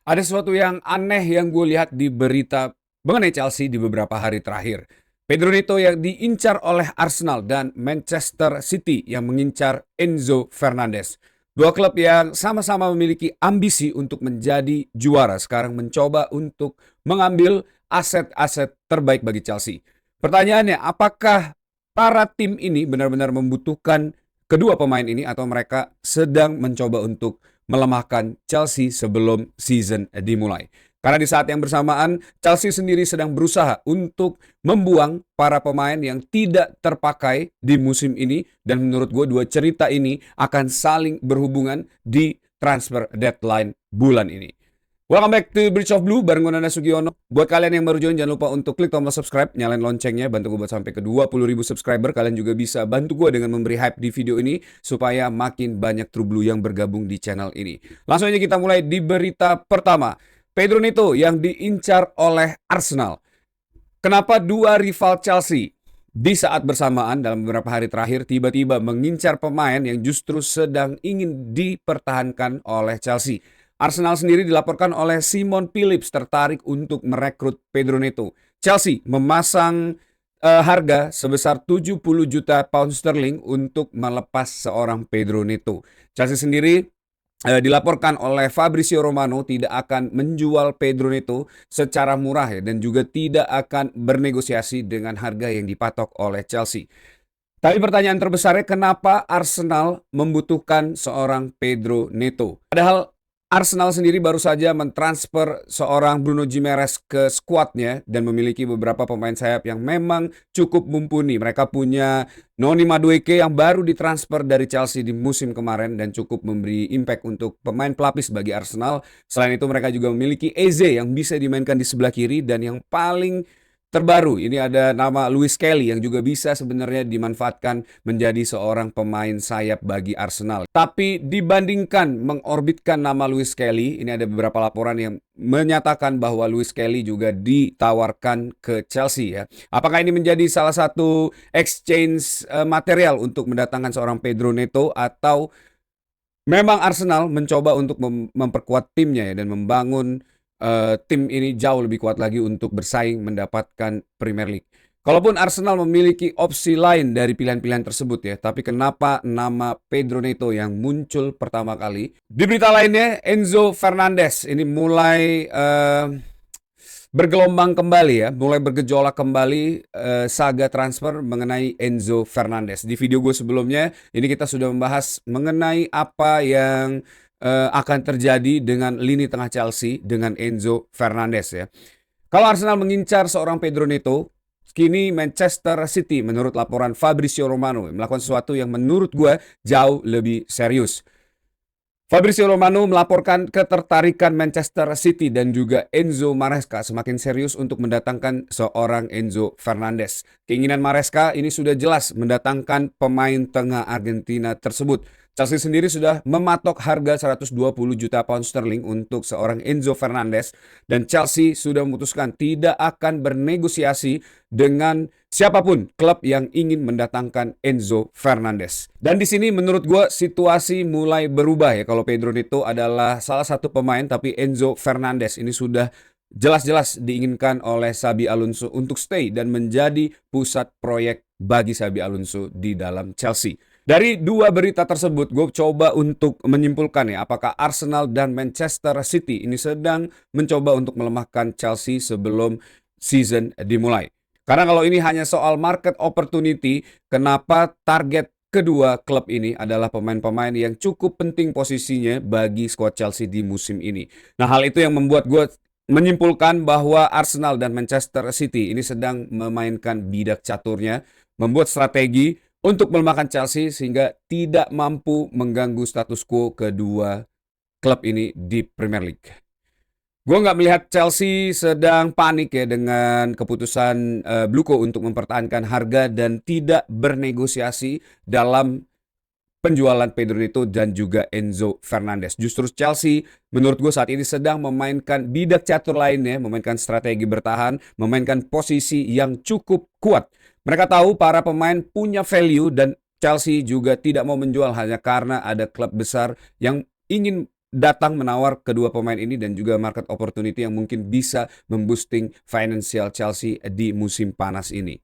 Ada sesuatu yang aneh yang gue lihat di berita mengenai Chelsea di beberapa hari terakhir. Pedro Neto yang diincar oleh Arsenal dan Manchester City yang mengincar Enzo Fernandez. Dua klub yang sama-sama memiliki ambisi untuk menjadi juara sekarang mencoba untuk mengambil aset-aset terbaik bagi Chelsea. Pertanyaannya, apakah para tim ini benar-benar membutuhkan kedua pemain ini atau mereka sedang mencoba untuk melemahkan Chelsea sebelum season dimulai? Karena di saat yang bersamaan, Chelsea sendiri sedang berusaha untuk membuang para pemain yang tidak terpakai di musim ini. Dan menurut gue dua cerita ini akan saling berhubungan di transfer deadline bulan ini. Welcome back to Bridge of Blue bareng gue Nanda Sugiono. Buat kalian yang baru join jangan lupa untuk klik tombol subscribe, nyalain loncengnya, bantu gue buat sampai ke 20.000 subscriber. Kalian juga bisa bantu gue dengan memberi hype di video ini supaya makin banyak True Blue yang bergabung di channel ini. Langsung aja kita mulai di berita pertama. Pedro Neto yang diincar oleh Arsenal. Kenapa dua rival Chelsea di saat bersamaan dalam beberapa hari terakhir tiba-tiba mengincar pemain yang justru sedang ingin dipertahankan oleh Chelsea? Arsenal sendiri dilaporkan oleh Simon Phillips tertarik untuk merekrut Pedro Neto. Chelsea memasang harga sebesar 70 juta pound sterling untuk melepas seorang Pedro Neto. Chelsea sendiri dilaporkan oleh Fabrizio Romano tidak akan menjual Pedro Neto secara murah ya, dan juga tidak akan bernegosiasi dengan harga yang dipatok oleh Chelsea. Tapi pertanyaan terbesarnya, kenapa Arsenal membutuhkan seorang Pedro Neto? Padahal Arsenal sendiri baru saja mentransfer seorang Bruno Gimares ke skuadnya dan memiliki beberapa pemain sayap yang memang cukup mumpuni. Mereka punya Noni Madueke yang baru ditransfer dari Chelsea di musim kemarin dan cukup memberi impact untuk pemain pelapis bagi Arsenal. Selain itu mereka juga memiliki Eze yang bisa dimainkan di sebelah kiri, dan yang paling terbaru ini ada nama Lewis Kelly yang juga bisa sebenarnya dimanfaatkan menjadi seorang pemain sayap bagi Arsenal. Tapi dibandingkan mengorbitkan nama Lewis Kelly, ini ada beberapa laporan yang menyatakan bahwa Lewis Kelly juga ditawarkan ke Chelsea ya. Apakah ini menjadi salah satu exchange material untuk mendatangkan seorang Pedro Neto, atau memang Arsenal mencoba untuk memperkuat timnya ya dan membangun tim ini jauh lebih kuat lagi untuk bersaing mendapatkan Premier League? Kalaupun Arsenal memiliki opsi lain dari pilihan-pilihan tersebut ya, tapi kenapa nama Pedro Neto yang muncul pertama kali? Di berita lainnya, Enzo Fernandez ini mulai bergelombang kembali ya, mulai bergejolak kembali saga transfer mengenai Enzo Fernandez. Di video gue sebelumnya, ini kita sudah membahas mengenai apa yang akan terjadi dengan lini tengah Chelsea dengan Enzo Fernandez ya. Kalau Arsenal mengincar seorang Pedro Neto, kini Manchester City menurut laporan Fabrizio Romano melakukan sesuatu yang menurut gue jauh lebih serius. Fabrizio Romano melaporkan ketertarikan Manchester City dan juga Enzo Maresca semakin serius untuk mendatangkan seorang Enzo Fernandez. Keinginan Maresca ini sudah jelas mendatangkan pemain tengah Argentina tersebut. Chelsea sendiri sudah mematok harga 120 juta pound sterling untuk seorang Enzo Fernandez, dan Chelsea sudah memutuskan tidak akan bernegosiasi dengan siapapun klub yang ingin mendatangkan Enzo Fernandez. Dan di sini menurut gue situasi mulai berubah ya. Kalau Pedro Neto adalah salah satu pemain, tapi Enzo Fernandez ini sudah jelas-jelas diinginkan oleh Xabi Alonso untuk stay dan menjadi pusat proyek bagi Xabi Alonso di dalam Chelsea. Dari dua berita tersebut, gue coba untuk menyimpulkan ya, apakah Arsenal dan Manchester City ini sedang mencoba untuk melemahkan Chelsea sebelum season dimulai. Karena kalau ini hanya soal market opportunity, kenapa target kedua klub ini adalah pemain-pemain yang cukup penting posisinya bagi skuad Chelsea di musim ini. Nah, hal itu yang membuat gue menyimpulkan bahwa Arsenal dan Manchester City ini sedang memainkan bidak caturnya, membuat strategi untuk melemahkan Chelsea sehingga tidak mampu mengganggu status quo kedua klub ini di Premier League. Gue nggak melihat Chelsea sedang panik ya dengan keputusan Bluco untuk mempertahankan harga dan tidak bernegosiasi dalam penjualan Pedro Neto dan juga Enzo Fernandez. Justru Chelsea menurut gue saat ini sedang memainkan bidak catur lainnya, memainkan strategi bertahan, memainkan posisi yang cukup kuat. Mereka tahu para pemain punya value dan Chelsea juga tidak mau menjual hanya karena ada klub besar yang ingin datang menawar kedua pemain ini dan juga market opportunity yang mungkin bisa memboosting financial Chelsea di musim panas ini.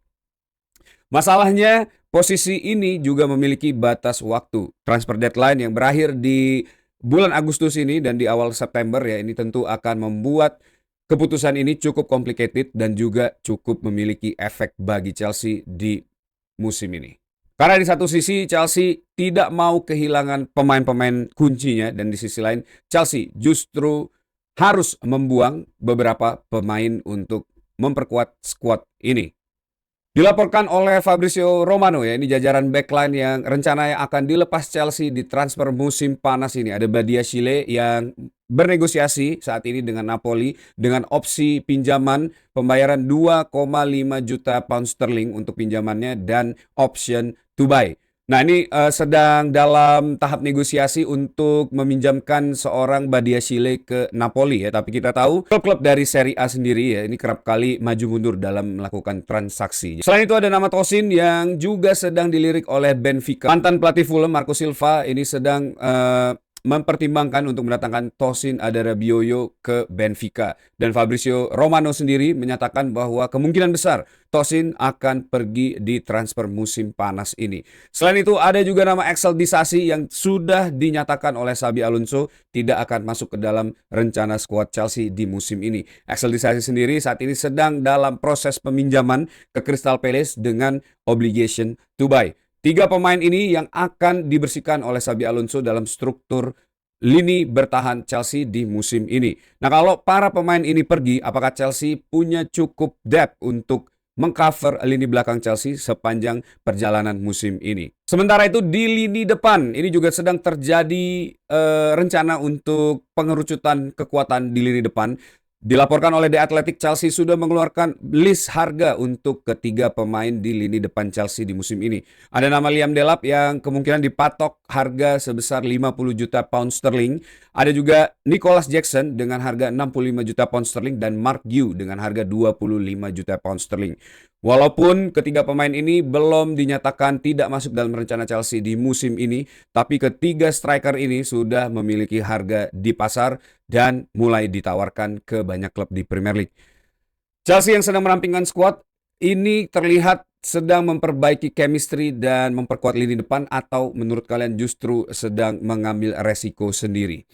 Masalahnya, posisi ini juga memiliki batas waktu. Transfer deadline yang berakhir di bulan Agustus ini dan di awal September ya, ini tentu akan membuat keputusan ini cukup complicated dan juga cukup memiliki efek bagi Chelsea di musim ini. Karena di satu sisi Chelsea tidak mau kehilangan pemain-pemain kuncinya dan di sisi lain Chelsea justru harus membuang beberapa pemain untuk memperkuat skuad ini. Dilaporkan oleh Fabrizio Romano ya, ini jajaran backline yang rencananya akan dilepas Chelsea di transfer musim panas ini. Ada Badiashile yang bernegosiasi saat ini dengan Napoli dengan opsi pinjaman pembayaran 2,5 juta pound sterling untuk pinjamannya dan option to buy. Nah ini sedang dalam tahap negosiasi untuk meminjamkan seorang Badiashile ke Napoli ya. Tapi kita tahu klub-klub dari Serie A sendiri ya ini kerap kali maju mundur dalam melakukan transaksi. Selain itu ada nama Tosin yang juga sedang dilirik oleh Benfica. Mantan pelatih Fulham Marco Silva ini sedang mempertimbangkan untuk mendatangkan Tosin Adarabioyo ke Benfica. Dan Fabrizio Romano sendiri menyatakan bahwa kemungkinan besar Tosin akan pergi di transfer musim panas ini. Selain itu ada juga nama Axel Disasi yang sudah dinyatakan oleh Xabi Alonso tidak akan masuk ke dalam rencana skuad Chelsea di musim ini. Axel Disasi sendiri saat ini sedang dalam proses peminjaman ke Crystal Palace dengan obligation to buy. 3 pemain ini yang akan dibersihkan oleh Xabi Alonso dalam struktur lini bertahan Chelsea di musim ini. Nah kalau para pemain ini pergi, apakah Chelsea punya cukup depth untuk mengcover lini belakang Chelsea sepanjang perjalanan musim ini? Sementara itu di lini depan, ini juga sedang terjadi rencana untuk pengerucutan kekuatan di lini depan. Dilaporkan oleh The Athletic, Chelsea sudah mengeluarkan list harga untuk ketiga pemain di lini depan Chelsea di musim ini. Ada nama Liam Delap yang kemungkinan dipatok harga sebesar 50 juta pound sterling. Ada juga Nicholas Jackson dengan harga 65 juta pound sterling dan Mark Gue dengan harga 25 juta pound sterling. Walaupun ketiga pemain ini belum dinyatakan tidak masuk dalam rencana Chelsea di musim ini, tapi ketiga striker ini sudah memiliki harga di pasar dan mulai ditawarkan ke banyak klub di Premier League. Chelsea yang sedang merampingkan skuad ini terlihat sedang memperbaiki chemistry dan memperkuat lini depan atau menurut kalian justru sedang mengambil resiko sendiri?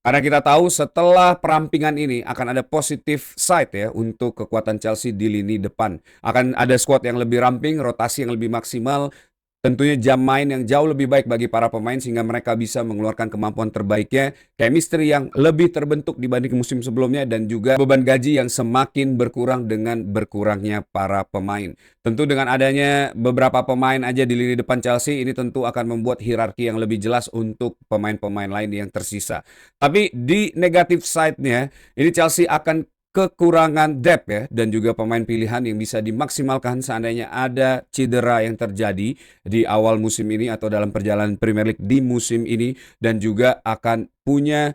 Karena kita tahu setelah perampingan ini akan ada positive side ya untuk kekuatan Chelsea di lini depan. Akan ada squad yang lebih ramping, rotasi yang lebih maksimal, tentunya jam main yang jauh lebih baik bagi para pemain sehingga mereka bisa mengeluarkan kemampuan terbaiknya, chemistry yang lebih terbentuk dibanding musim sebelumnya dan juga beban gaji yang semakin berkurang dengan berkurangnya para pemain. Tentu dengan adanya beberapa pemain aja di lini depan Chelsea ini tentu akan membuat hierarki yang lebih jelas untuk pemain-pemain lain yang tersisa. Tapi di negatif side-nya ini Chelsea akan kekurangan depth ya dan juga pemain pilihan yang bisa dimaksimalkan seandainya ada cedera yang terjadi di awal musim ini atau dalam perjalanan Premier League di musim ini dan juga akan punya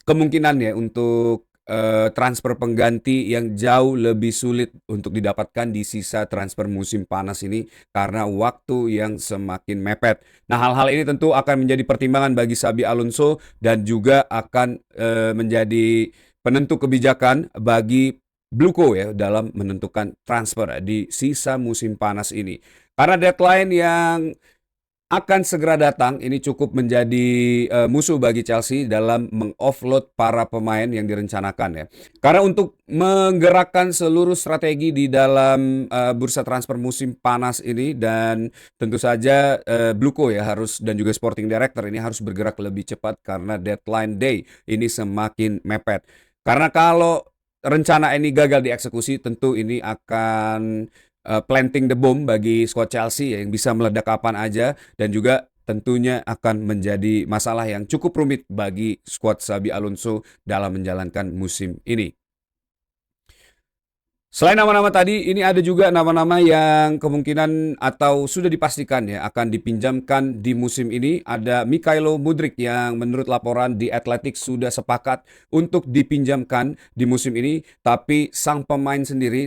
kemungkinan ya untuk transfer pengganti yang jauh lebih sulit untuk didapatkan di sisa transfer musim panas ini karena waktu yang semakin mepet. Nah, hal-hal ini tentu akan menjadi pertimbangan bagi Xabi Alonso dan juga akan menjadi penentu kebijakan bagi Bluco ya dalam menentukan transfer di sisa musim panas ini. Karena deadline yang akan segera datang ini cukup menjadi musuh bagi Chelsea dalam mengoffload para pemain yang direncanakan ya. Karena untuk menggerakkan seluruh strategi di dalam bursa transfer musim panas ini dan tentu saja Bluco ya harus dan juga Sporting Director ini harus bergerak lebih cepat karena deadline day ini semakin mepet. Karena kalau rencana ini gagal dieksekusi tentu ini akan planting the bomb bagi squad Chelsea yang bisa meledak kapan aja dan juga tentunya akan menjadi masalah yang cukup rumit bagi squad Xabi Alonso dalam menjalankan musim ini. Selain nama-nama tadi, ini ada juga nama-nama yang kemungkinan atau sudah dipastikan ya akan dipinjamkan di musim ini. Ada Mykhailo Mudryk yang menurut laporan di Athletic sudah sepakat untuk dipinjamkan di musim ini. Tapi sang pemain sendiri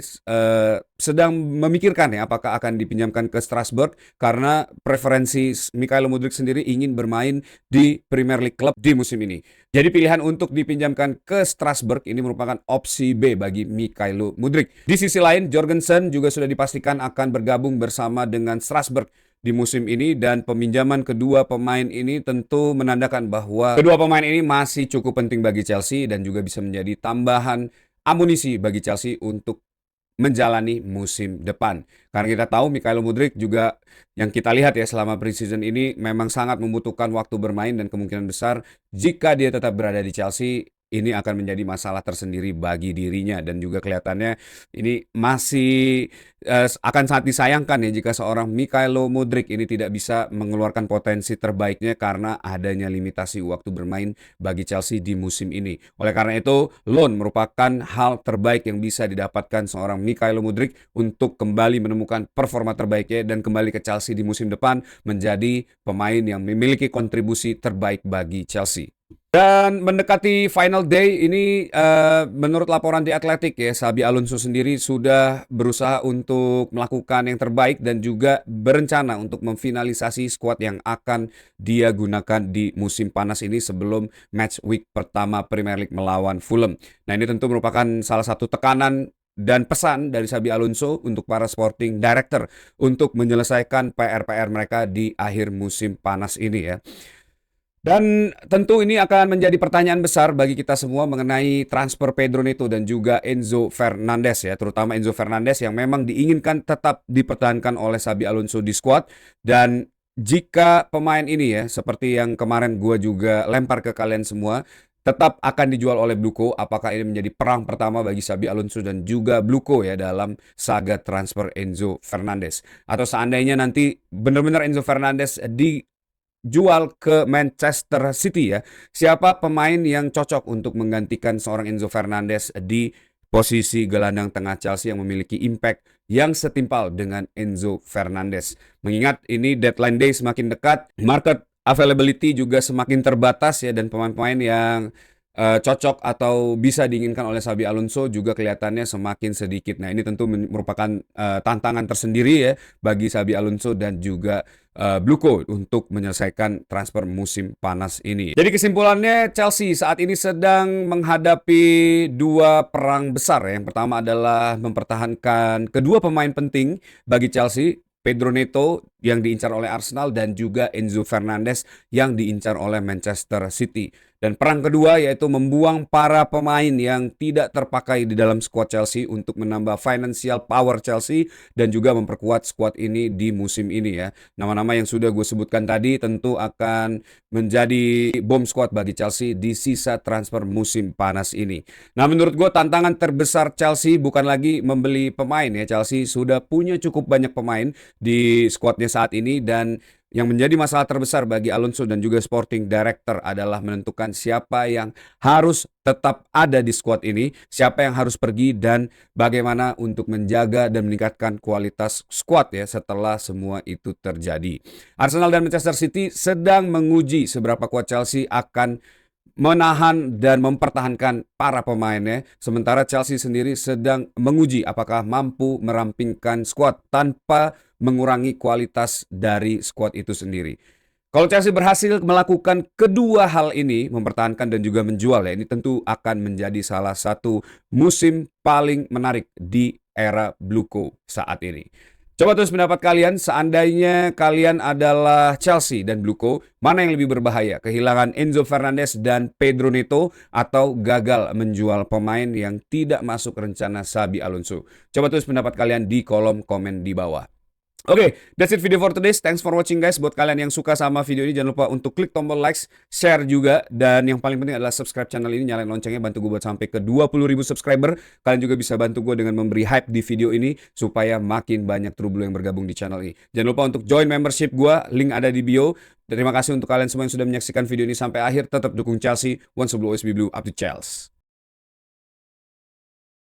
sedang memikirkan ya apakah akan dipinjamkan ke Strasbourg karena preferensi Mikhailo Mudryk sendiri ingin bermain di Premier League klub di musim ini. Jadi pilihan untuk dipinjamkan ke Strasbourg ini merupakan opsi B bagi Mikhailo Mudryk. Di sisi lain, Jorgensen juga sudah dipastikan akan bergabung bersama dengan Strasbourg di musim ini, dan peminjaman kedua pemain ini tentu menandakan bahwa kedua pemain ini masih cukup penting bagi Chelsea dan juga bisa menjadi tambahan amunisi bagi Chelsea untuk menjalani musim depan. Karena kita tahu Mikhailo Mudryk juga yang kita lihat ya selama preseason ini memang sangat membutuhkan waktu bermain, dan kemungkinan besar jika dia tetap berada di Chelsea ini akan menjadi masalah tersendiri bagi dirinya, dan juga kelihatannya ini masih akan sangat disayangkan ya jika seorang Mikhailo Mudryk ini tidak bisa mengeluarkan potensi terbaiknya karena adanya limitasi waktu bermain bagi Chelsea di musim ini. Oleh karena itu, loan merupakan hal terbaik yang bisa didapatkan seorang Mikhailo Mudryk untuk kembali menemukan performa terbaiknya dan kembali ke Chelsea di musim depan menjadi pemain yang memiliki kontribusi terbaik bagi Chelsea. Dan mendekati final day ini, menurut laporan The Athletic ya, Xabi Alonso sendiri sudah berusaha untuk melakukan yang terbaik dan juga berencana untuk memfinalisasi skuad yang akan dia gunakan di musim panas ini sebelum match week pertama Premier League melawan Fulham. Nah, ini tentu merupakan salah satu tekanan dan pesan dari Xabi Alonso untuk para sporting director untuk menyelesaikan PR-PR mereka di akhir musim panas ini ya. Dan tentu ini akan menjadi pertanyaan besar bagi kita semua mengenai transfer Pedro Neto dan juga Enzo Fernandez ya, terutama Enzo Fernandez yang memang diinginkan tetap dipertahankan oleh Xabi Alonso di squad. Dan jika pemain ini ya, seperti yang kemarin gue juga lempar ke kalian semua, tetap akan dijual oleh Bluco, apakah ini menjadi perang pertama bagi Xabi Alonso dan juga Bluco ya dalam saga transfer Enzo Fernandez? Atau seandainya nanti benar-benar Enzo Fernandez dijual ke Manchester City ya, siapa pemain yang cocok untuk menggantikan seorang Enzo Fernandez di posisi gelandang tengah Chelsea yang memiliki impact yang setimpal dengan Enzo Fernandez? Mengingat ini deadline day semakin dekat, market availability juga semakin terbatas ya, dan pemain-pemain yang cocok atau bisa diinginkan oleh Xabi Alonso juga kelihatannya semakin sedikit. Nah, ini tentu merupakan tantangan tersendiri ya bagi Xabi Alonso dan juga Bluco untuk menyelesaikan transfer musim panas ini. Jadi kesimpulannya, Chelsea saat ini sedang menghadapi dua perang besar ya. Yang pertama adalah mempertahankan kedua pemain penting bagi Chelsea, Pedro Neto yang diincar oleh Arsenal dan juga Enzo Fernandez yang diincar oleh Manchester City. Dan perang kedua yaitu membuang para pemain yang tidak terpakai di dalam skuad Chelsea untuk menambah financial power Chelsea dan juga memperkuat skuad ini di musim ini ya. Nama-nama yang sudah gue sebutkan tadi tentu akan menjadi bom skuad bagi Chelsea di sisa transfer musim panas ini. Nah, menurut gue tantangan terbesar Chelsea bukan lagi membeli pemain ya. Chelsea sudah punya cukup banyak pemain di skuadnya saat ini, dan yang menjadi masalah terbesar bagi Alonso dan juga sporting director adalah menentukan siapa yang harus tetap ada di skuad ini, siapa yang harus pergi, dan bagaimana untuk menjaga dan meningkatkan kualitas skuad ya setelah semua itu terjadi. Arsenal dan Manchester City sedang menguji seberapa kuat Chelsea akan menahan dan mempertahankan para pemainnya, sementara Chelsea sendiri sedang menguji apakah mampu merampingkan skuad tanpa mengurangi kualitas dari skuad itu sendiri. Kalau Chelsea berhasil melakukan kedua hal ini, mempertahankan dan juga menjual ya, ini tentu akan menjadi salah satu musim paling menarik di era Bluco saat ini. Coba tulis pendapat kalian, seandainya kalian adalah Chelsea dan Bluco, mana yang lebih berbahaya? Kehilangan Enzo Fernandez dan Pedro Neto atau gagal menjual pemain yang tidak masuk rencana Xabi Alonso? Coba tulis pendapat kalian di kolom komen di bawah. Oke, that's it video for today. Thanks for watching guys. Buat kalian yang suka sama video ini, jangan lupa untuk klik tombol likes, share juga. Dan yang paling penting adalah subscribe channel ini, nyalain loncengnya, bantu gue buat sampai ke 20.000 subscriber. Kalian juga bisa bantu gue dengan memberi hype di video ini, supaya makin banyak Trublo yang bergabung di channel ini. Jangan lupa untuk join membership gue, link ada di bio. Terima kasih untuk kalian semua yang sudah menyaksikan video ini sampai akhir. Tetap dukung Chelsea, one blue always be blue, up to Chelsea.